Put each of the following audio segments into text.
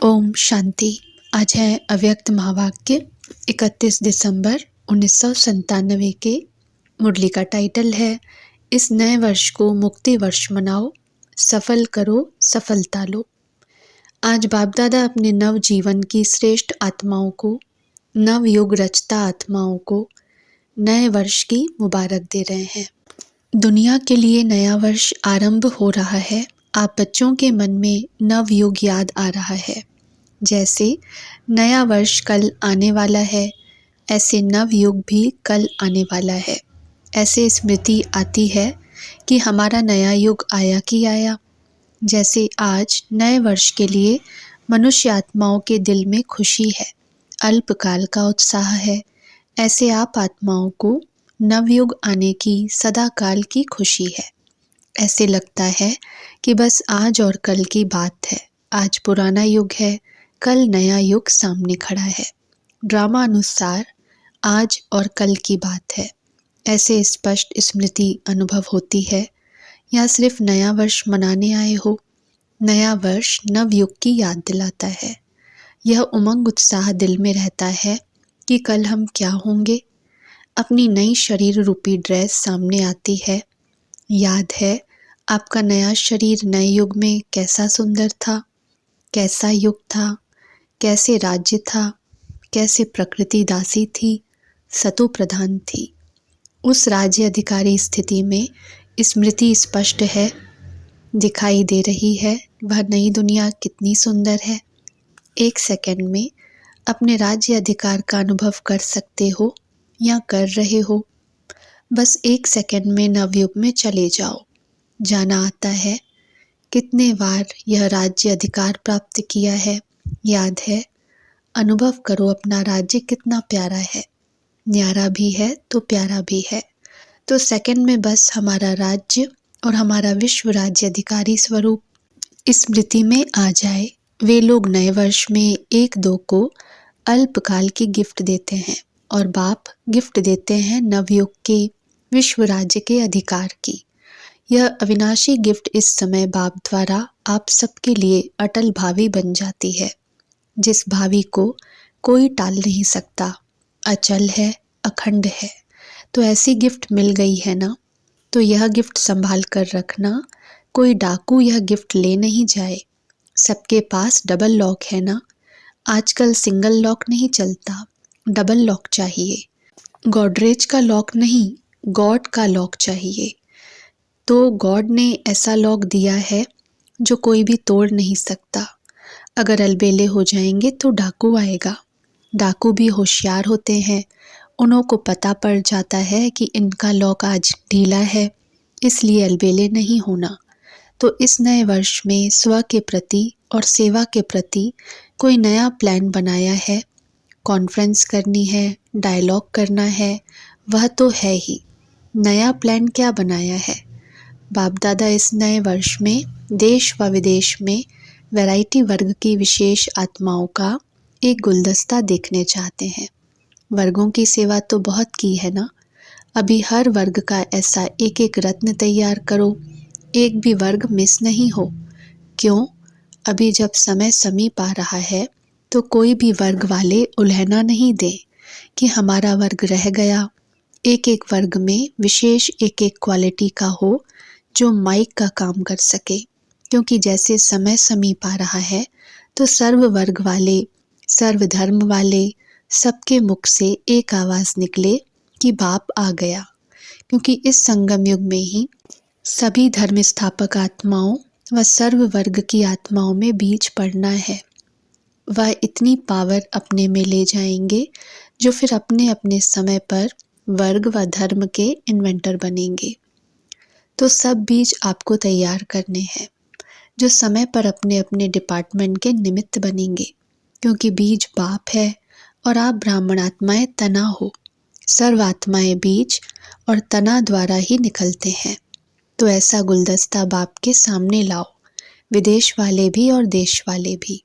ओम शांति। आज है अव्यक्त महावाक्य 31 दिसंबर 1997 के। मुरली का टाइटल है इस नए वर्ष को मुक्ति वर्ष मनाओ, सफल करो सफलता लो। आज बाप दादा अपने नव जीवन की श्रेष्ठ आत्माओं को, नव युग रचता आत्माओं को नए वर्ष की मुबारक दे रहे हैं। दुनिया के लिए नया वर्ष आरंभ हो रहा है। आप बच्चों के मन में नव युग याद आ रहा है। जैसे नया वर्ष कल आने वाला है, ऐसे नव युग भी कल आने वाला है। ऐसे स्मृति आती है कि हमारा नया युग आया कि आया। जैसे आज नए वर्ष के लिए मनुष्य आत्माओं के दिल में खुशी है, अल्पकाल का उत्साह है, ऐसे आप आत्माओं को नवयुग आने की सदा काल की खुशी है। ऐसे लगता है कि बस आज और कल की बात है। आज पुराना युग है, कल नया युग सामने खड़ा है। ड्रामा अनुसार आज और कल की बात है। ऐसे स्पष्ट स्मृति अनुभव होती है या सिर्फ नया वर्ष मनाने आए हो। नया वर्ष नवयुग की याद दिलाता है। यह उमंग उत्साह दिल में रहता है कि कल हम क्या होंगे। अपनी नई शरीर रूपी ड्रेस सामने आती है। याद है आपका नया शरीर नए युग में कैसा सुंदर था, कैसा युग था, कैसे राज्य था, कैसे प्रकृति दासी थी, सतु प्रधान थी। उस राज्य अधिकारी स्थिति में स्मृति स्पष्ट है, दिखाई दे रही है। वह नई दुनिया कितनी सुंदर है। एक सेकंड में अपने राज्य अधिकार का अनुभव कर सकते हो या कर रहे हो। बस एक सेकंड में नवयुग में चले जाओ। जाना आता है, कितने बार यह राज्य अधिकार प्राप्त किया है। याद है, अनुभव करो अपना राज्य कितना प्यारा है। न्यारा भी है तो प्यारा भी है। तो सेकंड में बस हमारा राज्य और हमारा विश्व राज्य अधिकारी स्वरूप स्मृति में आ जाए। वे लोग नए वर्ष में एक दो को अल्पकाल की गिफ्ट देते हैं और बाप गिफ्ट देते हैं नवयुग के विश्व राज्य के अधिकार की। यह अविनाशी गिफ्ट इस समय बाप द्वारा आप सबके लिए अटल भावी बन जाती है, जिस भावी को कोई टाल नहीं सकता, अचल है, अखंड है। तो ऐसी गिफ्ट मिल गई है ना, तो यह गिफ्ट संभाल कर रखना। कोई डाकू यह गिफ्ट ले नहीं जाए। सबके पास डबल लॉक है ना। आजकल सिंगल लॉक नहीं चलता, डबल लॉक चाहिए। गॉडरेज का लॉक नहीं, गॉड का लॉक चाहिए। तो गॉड ने ऐसा लॉक दिया है जो कोई भी तोड़ नहीं सकता। अगर अलबेले हो जाएंगे तो डाकू आएगा। डाकू भी होशियार होते हैं। उन्हों को पता पड़ जाता है कि इनका लॉक आज ढीला है, इसलिए अलबेले नहीं होना। तो इस नए वर्ष में स्व के प्रति और सेवा के प्रति कोई नया प्लान बनाया है। कॉन्फ्रेंस करनी है, डायलॉग करना है, वह तो है ही। नया प्लान क्या बनाया है? बाप दादा इस नए वर्ष में देश व विदेश में वैरायटी वर्ग की विशेष आत्माओं का एक गुलदस्ता देखने चाहते हैं। वर्गों की सेवा तो बहुत की है ना। अभी हर वर्ग का ऐसा एक एक रत्न तैयार करो, एक भी वर्ग मिस नहीं हो। क्यों? अभी जब समय समीप आ रहा है तो कोई भी वर्ग वाले उल्हना नहीं दें कि हमारा वर्ग रह गया। एक एक वर्ग में विशेष एक एक क्वालिटी का हो जो माइक का काम कर सके। क्योंकि जैसे समय समीप आ रहा है तो सर्व वर्ग वाले, सर्व धर्म वाले, सबके मुख से एक आवाज़ निकले कि बाप आ गया। क्योंकि इस संगम युग में ही सभी धर्म स्थापक आत्माओं व सर्व वर्ग की आत्माओं में बीज पड़ना है। वह इतनी पावर अपने में ले जाएंगे जो फिर अपने अपने समय पर वर्ग व धर्म के इन्वेंटर बनेंगे। तो सब बीज आपको तैयार करने हैं जो समय पर अपने अपने डिपार्टमेंट के निमित्त बनेंगे। क्योंकि बीज बाप है और आप ब्राह्मण आत्माएं तना हो। सर्व आत्माएं बीज और तना द्वारा ही निकलते हैं। तो ऐसा गुलदस्ता बाप के सामने लाओ, विदेश वाले भी और देश वाले भी।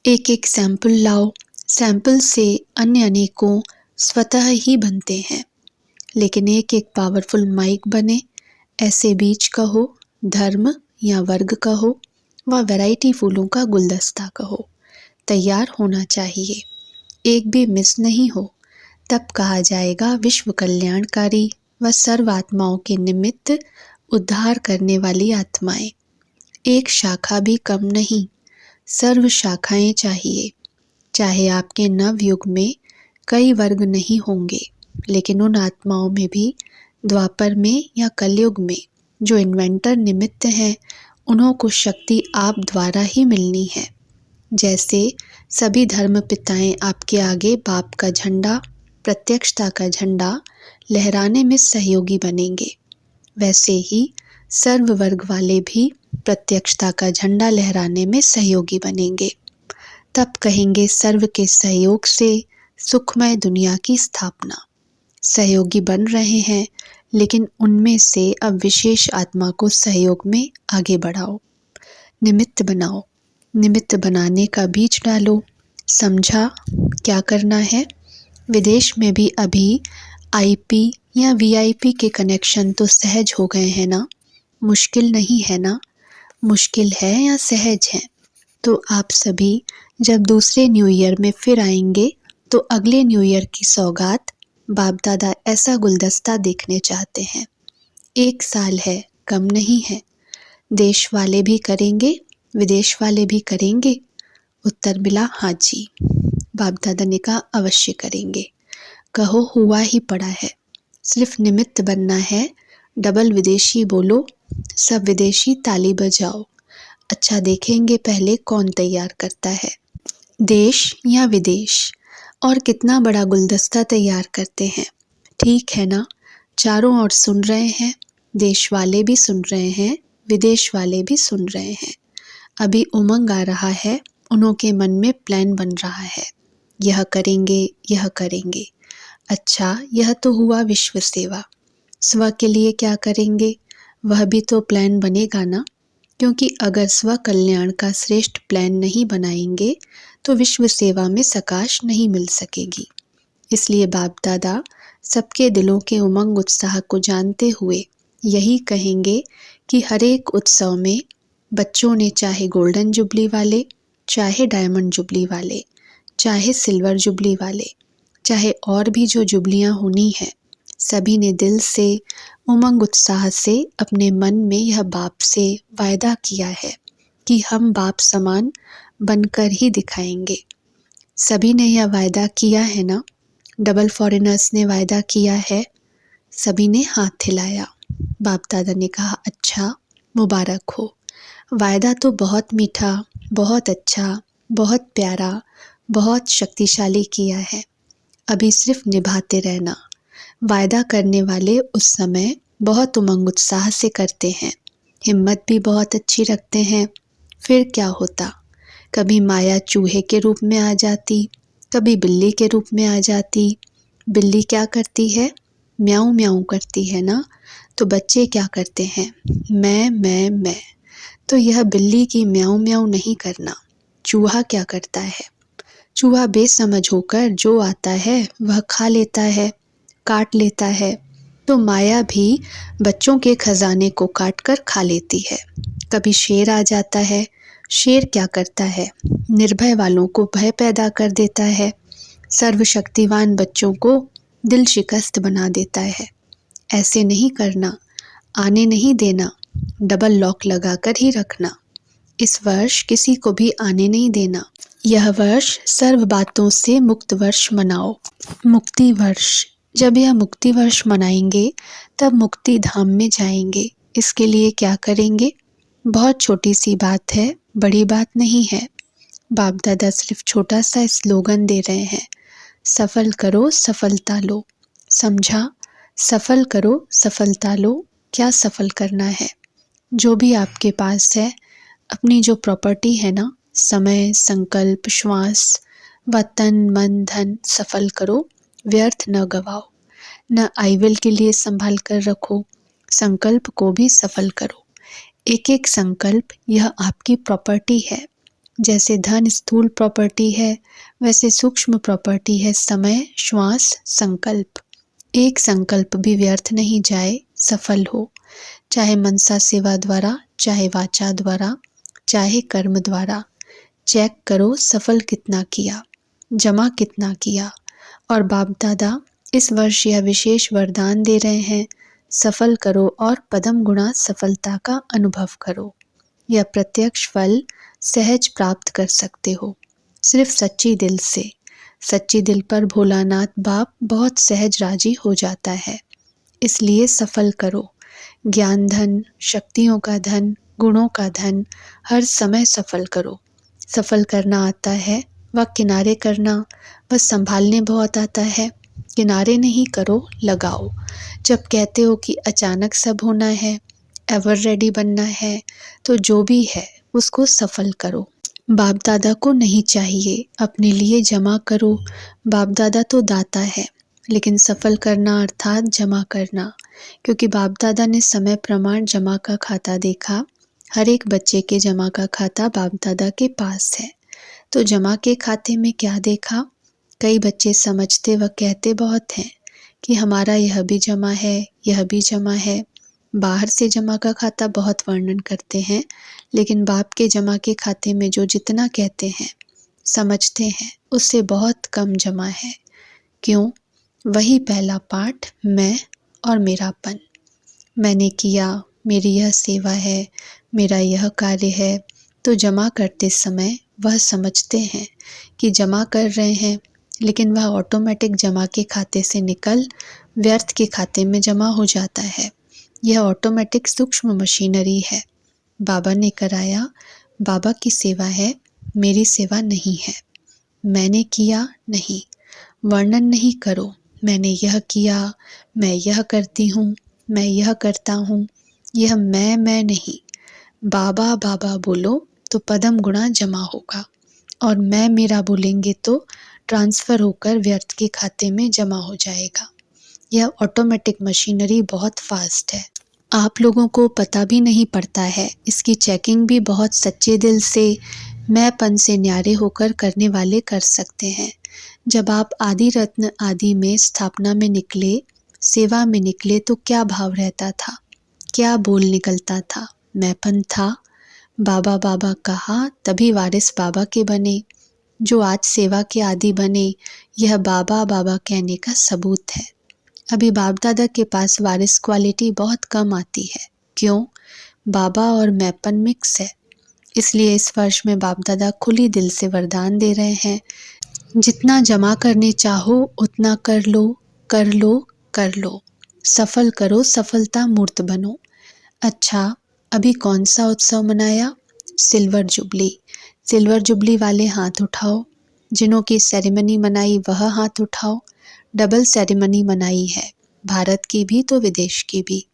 एक एक सैंपल लाओ। सैंपल से अन्य अनेकों स्वतः ही बनते हैं, लेकिन एक एक पावरफुल माइक बने। ऐसे बीज कहो, धर्म या वर्ग कहो व वैरायटी फूलों का गुलदस्ता कहो। तैयार होना चाहिए, एक भी मिस नहीं हो, तब कहा जाएगा विश्व कल्याणकारी व सर्व आत्माओं के निमित्त उद्धार करने वाली आत्माएं। एक शाखा भी कम नहीं, सर्व शाखाएं चाहिए। चाहे आपके नव युग में कई वर्ग नहीं होंगे, लेकिन उन आत्माओं में भी द्वापर में या कलयुग में जो इन्वेंटर निमित्त हैं, उन्हों को शक्ति आप द्वारा ही मिलनी है। जैसे सभी धर्म पिताएं आपके आगे बाप का झंडा, प्रत्यक्षता का झंडा लहराने में सहयोगी बनेंगे, वैसे ही सर्व वर्ग वाले भी प्रत्यक्षता का झंडा लहराने में सहयोगी बनेंगे। तब कहेंगे सर्व के सहयोग से सुखमय दुनिया की स्थापना। सहयोगी बन रहे हैं, लेकिन उनमें से अब विशेष आत्मा को सहयोग में आगे बढ़ाओ, निमित्त बनाओ। निमित्त बनाने का बीज डालो। समझा क्या करना है? विदेश में भी अभी आईपी या वीआईपी के कनेक्शन तो सहज हो गए हैं ना? मुश्किल नहीं है ना? मुश्किल है या सहज है? तो आप सभी जब दूसरे न्यू ईयर में फिर आएंगे तो अगले न्यू ईयर की सौगात बाप दादा ऐसा गुलदस्ता देखने चाहते हैं। 1 साल है, कम नहीं है। देश वाले भी करेंगे, विदेश वाले भी करेंगे? उत्तर मिला हाँ जी। बाप दादा ने कहा अवश्य करेंगे। कहो हुआ ही पड़ा है, सिर्फ निमित्त बनना है। डबल विदेशी बोलो, सब विदेशी ताली बजाओ। अच्छा देखेंगे पहले कौन तैयार करता है, देश या विदेश, और कितना बड़ा गुलदस्ता तैयार करते हैं। ठीक है ना? चारों ओर सुन रहे हैं, देश वाले भी सुन रहे हैं, विदेश वाले भी सुन रहे हैं। अभी उमंग आ रहा है, उन्हों के मन में प्लान बन रहा है, यह करेंगे, यह करेंगे। अच्छा, यह तो हुआ विश्व सेवा। स्व के लिए क्या करेंगे? वह भी तो प्लान बनेगा ना, क्योंकि अगर स्व कल्याण का श्रेष्ठ प्लान नहीं बनाएंगे तो विश्व सेवा में सकाश नहीं मिल सकेगी। इसलिए बाप दादा सबके दिलों के उमंग उत्साह को जानते हुए यही कहेंगे कि हर एक उत्सव में बच्चों ने चाहे गोल्डन जुबली वाले, चाहे डायमंड जुबली वाले, चाहे सिल्वर जुबली वाले, चाहे और भी जो जुबलियां होनी है, सभी ने दिल से उमंग उत्साह से अपने मन में यह बाप से वायदा किया है कि हम बाप समान बनकर ही दिखाएंगे। सभी ने यह वायदा किया है ना? डबल फॉरेनर्स ने वायदा किया है? सभी ने हाथ हिलाया। बाप दादा ने कहा अच्छा, मुबारक हो। वायदा तो बहुत मीठा, बहुत अच्छा, बहुत प्यारा, बहुत शक्तिशाली किया है। अभी सिर्फ निभाते रहना। वायदा करने वाले उस समय बहुत उमंग उत्साह से करते हैं, हिम्मत भी बहुत अच्छी रखते हैं। फिर क्या होता? कभी माया चूहे के रूप में आ जाती, कभी बिल्ली के रूप में आ जाती। बिल्ली क्या करती है? म्याऊं म्याऊं करती है ना? तो बच्चे क्या करते हैं? मैं। तो यह बिल्ली की म्याऊं म्याऊं नहीं करना। चूहा क्या करता है? चूहा बेसमझ होकर जो आता है वह खा लेता है, काट लेता है। तो माया भी बच्चों के खजाने को काट कर खा लेती है। कभी शेर आ जाता है। शेर क्या करता है? निर्भय वालों को भय पैदा कर देता है, सर्वशक्तिवान बच्चों को दिल शिकस्त बना देता है। ऐसे नहीं करना, आने नहीं देना, डबल लॉक लगाकर ही रखना। इस वर्ष किसी को भी आने नहीं देना। यह वर्ष सर्व बातों से मुक्त वर्ष मनाओ। मुक्ति वर्ष। जब यह मुक्ति वर्ष मनाएंगे तब मुक्ति धाम में जाएंगे। इसके लिए क्या करेंगे? बहुत छोटी सी बात है, बड़ी बात नहीं है। बाप दादा सिर्फ छोटा सा स्लोगन दे रहे हैं, सफल करो सफलता लो। समझा? सफल करो सफलता लो। क्या सफल करना है? जो भी आपके पास है, अपनी जो प्रॉपर्टी है ना, समय, संकल्प, श्वास व तन मन धन सफल करो, व्यर्थ न गवाओ। न आईविल के लिए संभाल कर रखो, संकल्प को भी सफल करो। एक एक संकल्प यह आपकी प्रॉपर्टी है। जैसे धन स्थूल प्रॉपर्टी है, वैसे सूक्ष्म प्रॉपर्टी है समय, श्वास, संकल्प। एक संकल्प भी व्यर्थ नहीं जाए, सफल हो, चाहे मनसा सेवा द्वारा, चाहे वाचा द्वारा, चाहे कर्म द्वारा। चेक करो सफल कितना किया, जमा कितना किया। और बाप दादा इस वर्ष यह विशेष वरदान दे रहे हैं, सफल करो और पदम गुणा सफलता का अनुभव करो। यह प्रत्यक्ष फल सहज प्राप्त कर सकते हो, सिर्फ सच्ची दिल से। सच्ची दिल पर भोलानाथ बाप बहुत सहज राजी हो जाता है। इसलिए सफल करो। ज्ञान धन, शक्तियों का धन, गुणों का धन हर समय सफल करो। सफल करना आता है, वह किनारे करना, बस संभालने बहुत आता है। किनारे नहीं करो, लगाओ। जब कहते हो कि अचानक सब होना है, एवर रेडी बनना है, तो जो भी है उसको सफल करो। बाप दादा को नहीं चाहिए, अपने लिए जमा करो। बाप दादा तो दाता है, लेकिन सफल करना अर्थात जमा करना, क्योंकि बाप दादा ने समय प्रमाण जमा का खाता देखा। हर एक बच्चे के जमा का खाता बाप दादा के पास है। तो जमा के खाते में क्या देखा? कई बच्चे समझते व कहते बहुत हैं कि हमारा यह भी जमा है, यह भी जमा है। बाहर से जमा का खाता बहुत वर्णन करते हैं, लेकिन बाप के जमा के खाते में जो जितना कहते हैं, समझते हैं, उससे बहुत कम जमा है। क्यों? वही पहला पाठ, मैं और मेरापन। मैंने किया, मेरी यह सेवा है, मेरा यह कार्य है। तो जमा करते समय वह समझते हैं कि जमा कर रहे हैं, लेकिन वह ऑटोमेटिक जमा के खाते से निकल व्यर्थ के खाते में जमा हो जाता है। यह ऑटोमेटिक सूक्ष्म मशीनरी है। बाबा ने कराया, बाबा की सेवा है, मेरी सेवा नहीं है। मैंने किया नहीं, वर्णन नहीं करो, मैंने यह किया, मैं यह करती हूँ, मैं यह करता हूँ। यह मैं नहीं। बाबा बाबा बोलो तो पदम गुणा जमा होगा, और मैं मेरा बोलेंगे तो ट्रांसफ़र होकर व्यर्थ के खाते में जमा हो जाएगा। यह ऑटोमेटिक मशीनरी बहुत फास्ट है। आप लोगों को पता भी नहीं पड़ता है। इसकी चेकिंग भी बहुत सच्चे दिल से, मैंपन से न्यारे होकर करने वाले कर सकते हैं। जब आप आदि रत्न आदि में स्थापना में निकले, सेवा में निकले, तो क्या भाव रहता था, क्या बोल निकलता था? मैंपन था। बाबा बाबा कहा तभी वारिस बाबा के बने। जो आज सेवा के आदि बने, यह बाबा बाबा कहने का सबूत है। अभी बाप दादा के पास वारिस क्वालिटी बहुत कम आती है। क्यों? बाबा और मैंपन मिक्स है। इसलिए इस वर्ष में बाप दादा खुली दिल से वरदान दे रहे हैं, जितना जमा करने चाहो उतना कर लो, कर लो, कर लो। सफल करो, सफलता मूर्त बनो। अच्छा, अभी कौन सा उत्सव मनाया? Silver jubilee. सिल्वर जुबली वाले हाथ उठाओ। जिन्हों की सेरेमनी मनाई वह हाथ उठाओ। डबल सेरेमनी मनाई है, भारत की भी तो विदेश की भी।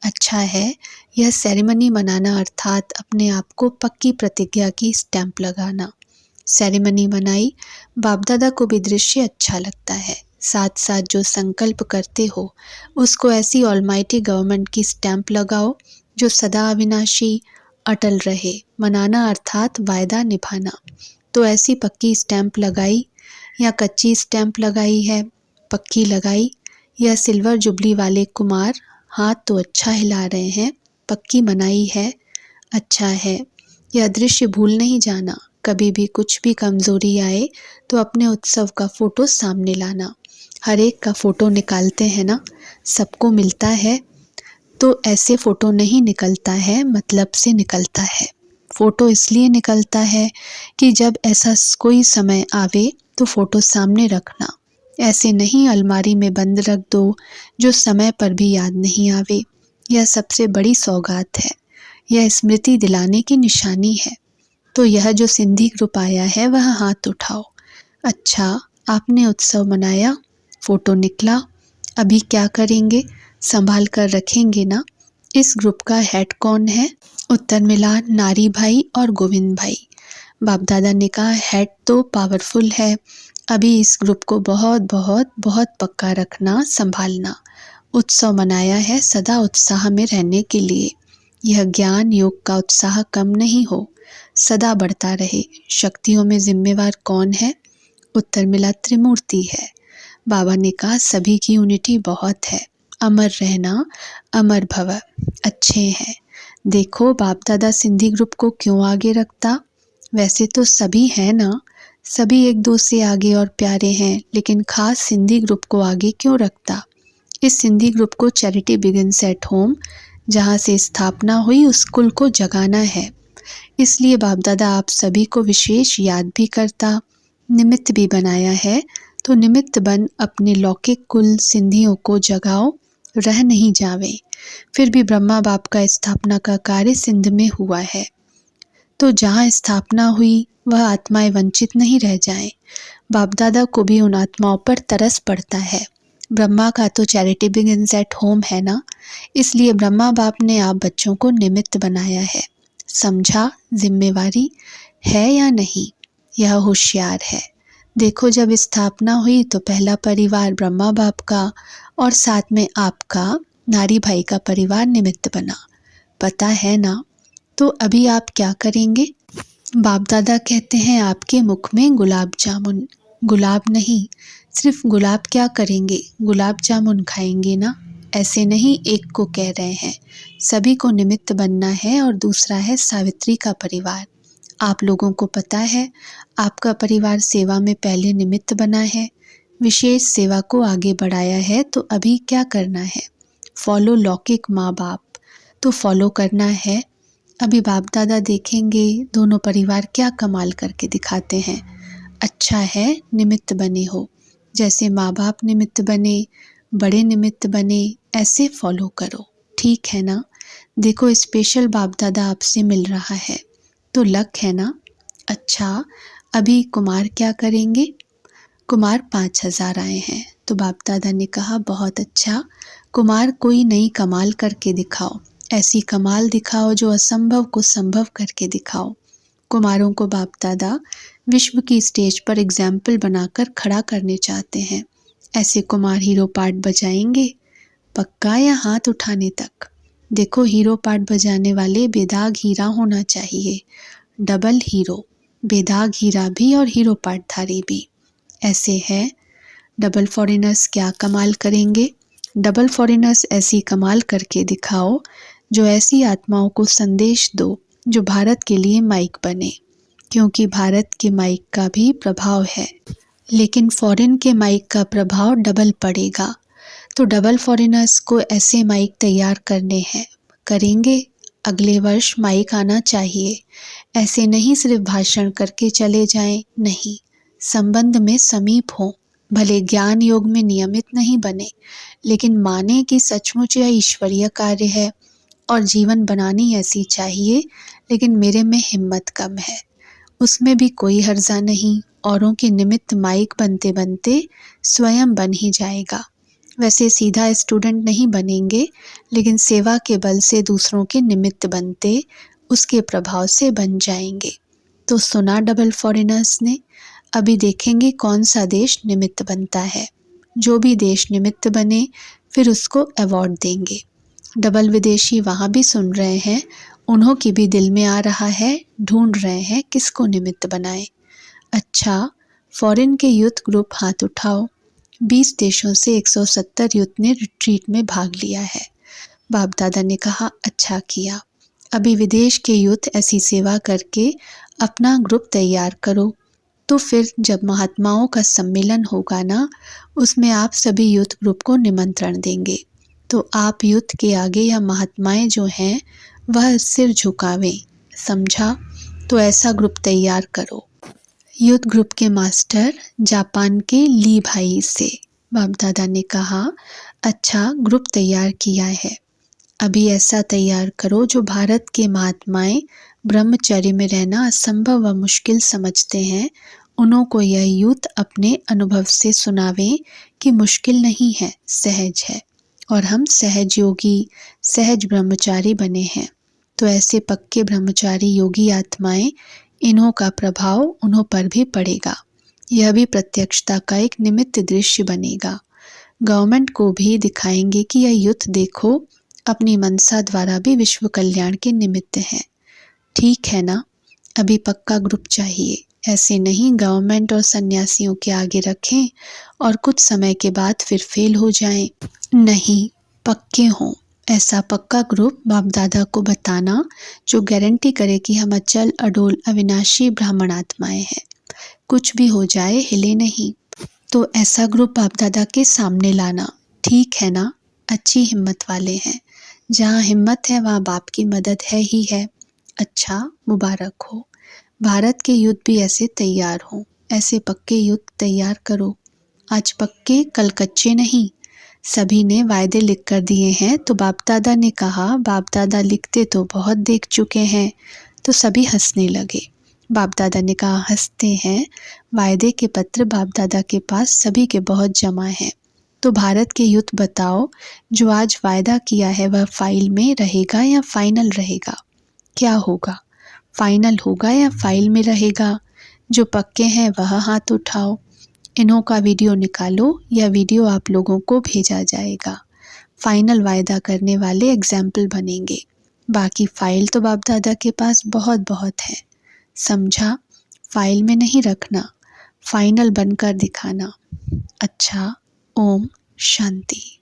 अच्छा है, यह सेरेमनी मनाना अर्थात अपने आप को पक्की प्रतिज्ञा की स्टैंप लगाना। सेरेमनी मनाई, बाप दादा को भी दृश्य अच्छा लगता है। साथ साथ जो संकल्प करते हो उसको ऐसी ऑलमाइटी गवर्नमेंट की स्टैंप लगाओ जो सदा अविनाशी अटल रहे। मनाना अर्थात वायदा निभाना। तो ऐसी पक्की स्टैंप लगाई या कच्ची स्टैंप लगाई है? पक्की लगाई। यह सिल्वर जुबली वाले कुमार हाथ तो अच्छा हिला रहे हैं, पक्की मनाई है। अच्छा है, यह दृश्य भूल नहीं जाना। कभी भी कुछ भी कमजोरी आए तो अपने उत्सव का फोटो सामने लाना। हर एक का फोटो निकालते हैं ना, सबको मिलता है। तो ऐसे फोटो नहीं निकलता है, मतलब से निकलता है। फोटो इसलिए निकलता है कि जब ऐसा कोई समय आवे तो फोटो सामने रखना। ऐसे नहीं अलमारी में बंद रख दो जो समय पर भी याद नहीं आवे। यह सबसे बड़ी सौगात है। यह स्मृति दिलाने की निशानी है। तो यह जो सिंधी ग्रुप आया है वह हाथ उठाओ। अच्छा, आपने उत्सव मनाया, फोटो निकला, अभी क्या करेंगे? संभाल कर रखेंगे ना? इस ग्रुप का हेड कौन है? उत्तर मिला नारी भाई और गोविंद भाई। बाप दादा ने कहा हेड तो पावरफुल है, अभी इस ग्रुप को बहुत बहुत बहुत पक्का रखना, संभालना। उत्सव मनाया है सदा उत्साह में रहने के लिए। यह ज्ञान योग का उत्साह कम नहीं हो, सदा बढ़ता रहे। शक्तियों में जिम्मेवार कौन है? उत्तर मिला त्रिमूर्ति है। बाबा ने कहा सभी की यूनिटी बहुत है। अमर रहना, अमर भव। अच्छे हैं। देखो बाप दादा सिंधी ग्रुप को क्यों आगे रखता? वैसे तो सभी हैं ना, सभी एक दो से आगे और प्यारे हैं, लेकिन खास सिंधी ग्रुप को आगे क्यों रखता। इस सिंधी ग्रुप को चैरिटी बिगिंस एट होम, जहाँ से स्थापना हुई, उस कुल को जगाना है। इसलिए बाप दादा आप सभी को विशेष याद भी करता, निमित्त भी बनाया है। तो निमित्त बन अपने लौकिक कुल सिंधियों को जगाओ, रह नहीं जावे। फिर भी ब्रह्मा बाप का स्थापना का कार्य सिंध में हुआ है, तो जहाँ स्थापना हुई वह आत्माएं वंचित नहीं रह जाएं। बाप दादा को भी उन आत्माओं पर तरस पड़ता है। ब्रह्मा का तो चैरिटी बिगिंस एट होम है ना, इसलिए ब्रह्मा बाप ने आप बच्चों को निमित्त बनाया है। समझा जिम्मेवारी है या नहीं? यह होशियार है। देखो, जब स्थापना हुई तो पहला परिवार ब्रह्मा बाप का और साथ में आपका नारी भाई का परिवार निमित्त बना, पता है ना। तो अभी आप क्या करेंगे? बाप दादा कहते हैं आपके मुख में गुलाब जामुन। गुलाब नहीं, सिर्फ गुलाब क्या करेंगे, गुलाब जामुन खाएंगे ना। ऐसे नहीं, एक को कह रहे हैं, सभी को निमित्त बनना है। और दूसरा है सावित्री का परिवार। आप लोगों को पता है आपका परिवार सेवा में पहले निमित्त बना है, विशेष सेवा को आगे बढ़ाया है। तो अभी क्या करना है? फॉलो लौकिक माँ बाप, तो फॉलो करना है। अभी बाप दादा देखेंगे दोनों परिवार क्या कमाल करके दिखाते हैं। अच्छा है निमित्त बने हो, जैसे माँ बाप निमित्त बने, बड़े निमित्त बने, ऐसे फॉलो करो, ठीक है ना। देखो, स्पेशल बाप दादा आपसे मिल रहा है, तो लक है ना। अच्छा, अभी कुमार क्या करेंगे? कुमार 5,000 आए हैं। तो बाप दादा ने कहा बहुत अच्छा, कुमार कोई नई कमाल करके दिखाओ, ऐसी कमाल दिखाओ जो असंभव को संभव करके दिखाओ। कुमारों को बाप दादा विश्व की स्टेज पर एग्जाम्पल बनाकर खड़ा करने चाहते हैं। ऐसे कुमार हीरो पार्ट बजाएंगे, पक्का, या हाथ उठाने तक। देखो, हीरो पार्ट बजाने वाले बेदाग हीरा होना चाहिए, डबल हीरो, बेदाग हीरा भी और हीरो पार्टधारी भी। ऐसे है। डबल फॉरेनर्स क्या कमाल करेंगे? डबल फॉरेनर्स ऐसी कमाल करके दिखाओ जो ऐसी आत्माओं को संदेश दो जो भारत के लिए माइक बने, क्योंकि भारत के माइक का भी प्रभाव है, लेकिन फॉरेन के माइक का प्रभाव डबल पड़ेगा। तो डबल फॉरेनर्स को ऐसे माइक तैयार करने हैं। करेंगे? अगले वर्ष माइक आना चाहिए। ऐसे नहीं सिर्फ भाषण करके चले जाएं, नहीं, संबंध में समीप हो। भले ज्ञान योग में नियमित नहीं बने, लेकिन माने कि सचमुच यह ईश्वरीय कार्य है और जीवन बनानी ऐसी चाहिए। लेकिन मेरे में हिम्मत कम है, उसमें भी कोई हर्जा नहीं। औरों के निमित्त माइक बनते बनते स्वयं बन ही जाएगा। वैसे सीधा स्टूडेंट नहीं बनेंगे, लेकिन सेवा के बल से दूसरों के निमित्त बनते उसके प्रभाव से बन जाएंगे। तो सुना डबल फॉरेनर्स ने। अभी देखेंगे कौन सा देश निमित्त बनता है। जो भी देश निमित्त बने फिर उसको अवार्ड देंगे। डबल विदेशी वहाँ भी सुन रहे हैं, उन्हों की भी दिल में आ रहा है, ढूंढ रहे हैं किसको निमित्त बनाएं। अच्छा, फॉरेन के यूथ ग्रुप हाथ उठाओ। 20 देशों से 170 यूथ ने रिट्रीट में भाग लिया है। बाप दादा ने कहा अच्छा किया। अभी विदेश के यूथ ऐसी सेवा करके अपना ग्रुप तैयार करो। तो फिर जब महात्माओं का सम्मेलन होगा ना, उसमें आप सभी यूथ ग्रुप को निमंत्रण देंगे। तो आप यूथ के आगे या महात्माएं जो हैं वह सिर झुकावें, समझा। तो ऐसा ग्रुप तैयार करो। यूथ ग्रुप के मास्टर जापान के ली भाई से बाप दादा ने कहा अच्छा ग्रुप तैयार किया है। अभी ऐसा तैयार करो जो भारत के महात्माएं ब्रह्मचर्य में रहना असंभव व मुश्किल समझते हैं, उन्हों को यह यूथ अपने अनुभव से सुनावें कि मुश्किल नहीं है, सहज है। और हम सहज योगी, सहज ब्रह्मचारी बने हैं। तो ऐसे पक्के ब्रह्मचारी योगी आत्माएं, इन्हों का प्रभाव उन्हों पर भी पड़ेगा। यह भी प्रत्यक्षता का एक निमित्त दृश्य बनेगा। गवर्नमेंट को भी दिखाएंगे कि यह यूथ देखो अपनी मनसा द्वारा भी विश्व कल्याण के निमित्त है। ठीक है ना। अभी पक्का ग्रुप चाहिए, ऐसे नहीं गवर्नमेंट और सन्यासियों के आगे रखें और कुछ समय के बाद फिर फेल हो जाएं। नहीं, पक्के हों। ऐसा पक्का ग्रुप बाप दादा को बताना जो गारंटी करे कि हम अचल अडोल अविनाशी ब्राह्मण आत्माएं हैं, कुछ भी हो जाए हिले नहीं। तो ऐसा ग्रुप बाप दादा के सामने लाना, ठीक है ना, अच्छी हिम्मत वाले हैं, जहाँ हिम्मत है वहाँ बाप की मदद है ही है। अच्छा, मुबारक हो। भारत के युद्ध भी ऐसे तैयार हों, ऐसे पक्के युद्ध तैयार करो। आज पक्के कल कच्चे नहीं। सभी ने वायदे लिख कर दिए हैं, तो बाप दादा ने कहा बाप दादा लिखते तो बहुत देख चुके हैं, तो सभी हंसने लगे। बाप दादा ने कहा हंसते हैं, वायदे के पत्र बाप दादा के पास सभी के बहुत जमा हैं। तो भारत के युद्ध बताओ, जो आज वायदा किया है वह फाइल में रहेगा या फाइनल रहेगा? क्या होगा, फाइनल होगा या फाइल में रहेगा? जो पक्के हैं वह हाथ उठाओ। इन्हों का वीडियो निकालो या वीडियो आप लोगों को भेजा जाएगा। फाइनल वायदा करने वाले एग्जाम्पल बनेंगे, बाकी फाइल तो बाप दादा के पास बहुत बहुत है। समझा? फाइल में नहीं रखना, फाइनल बनकर दिखाना। अच्छा, ओम शांति।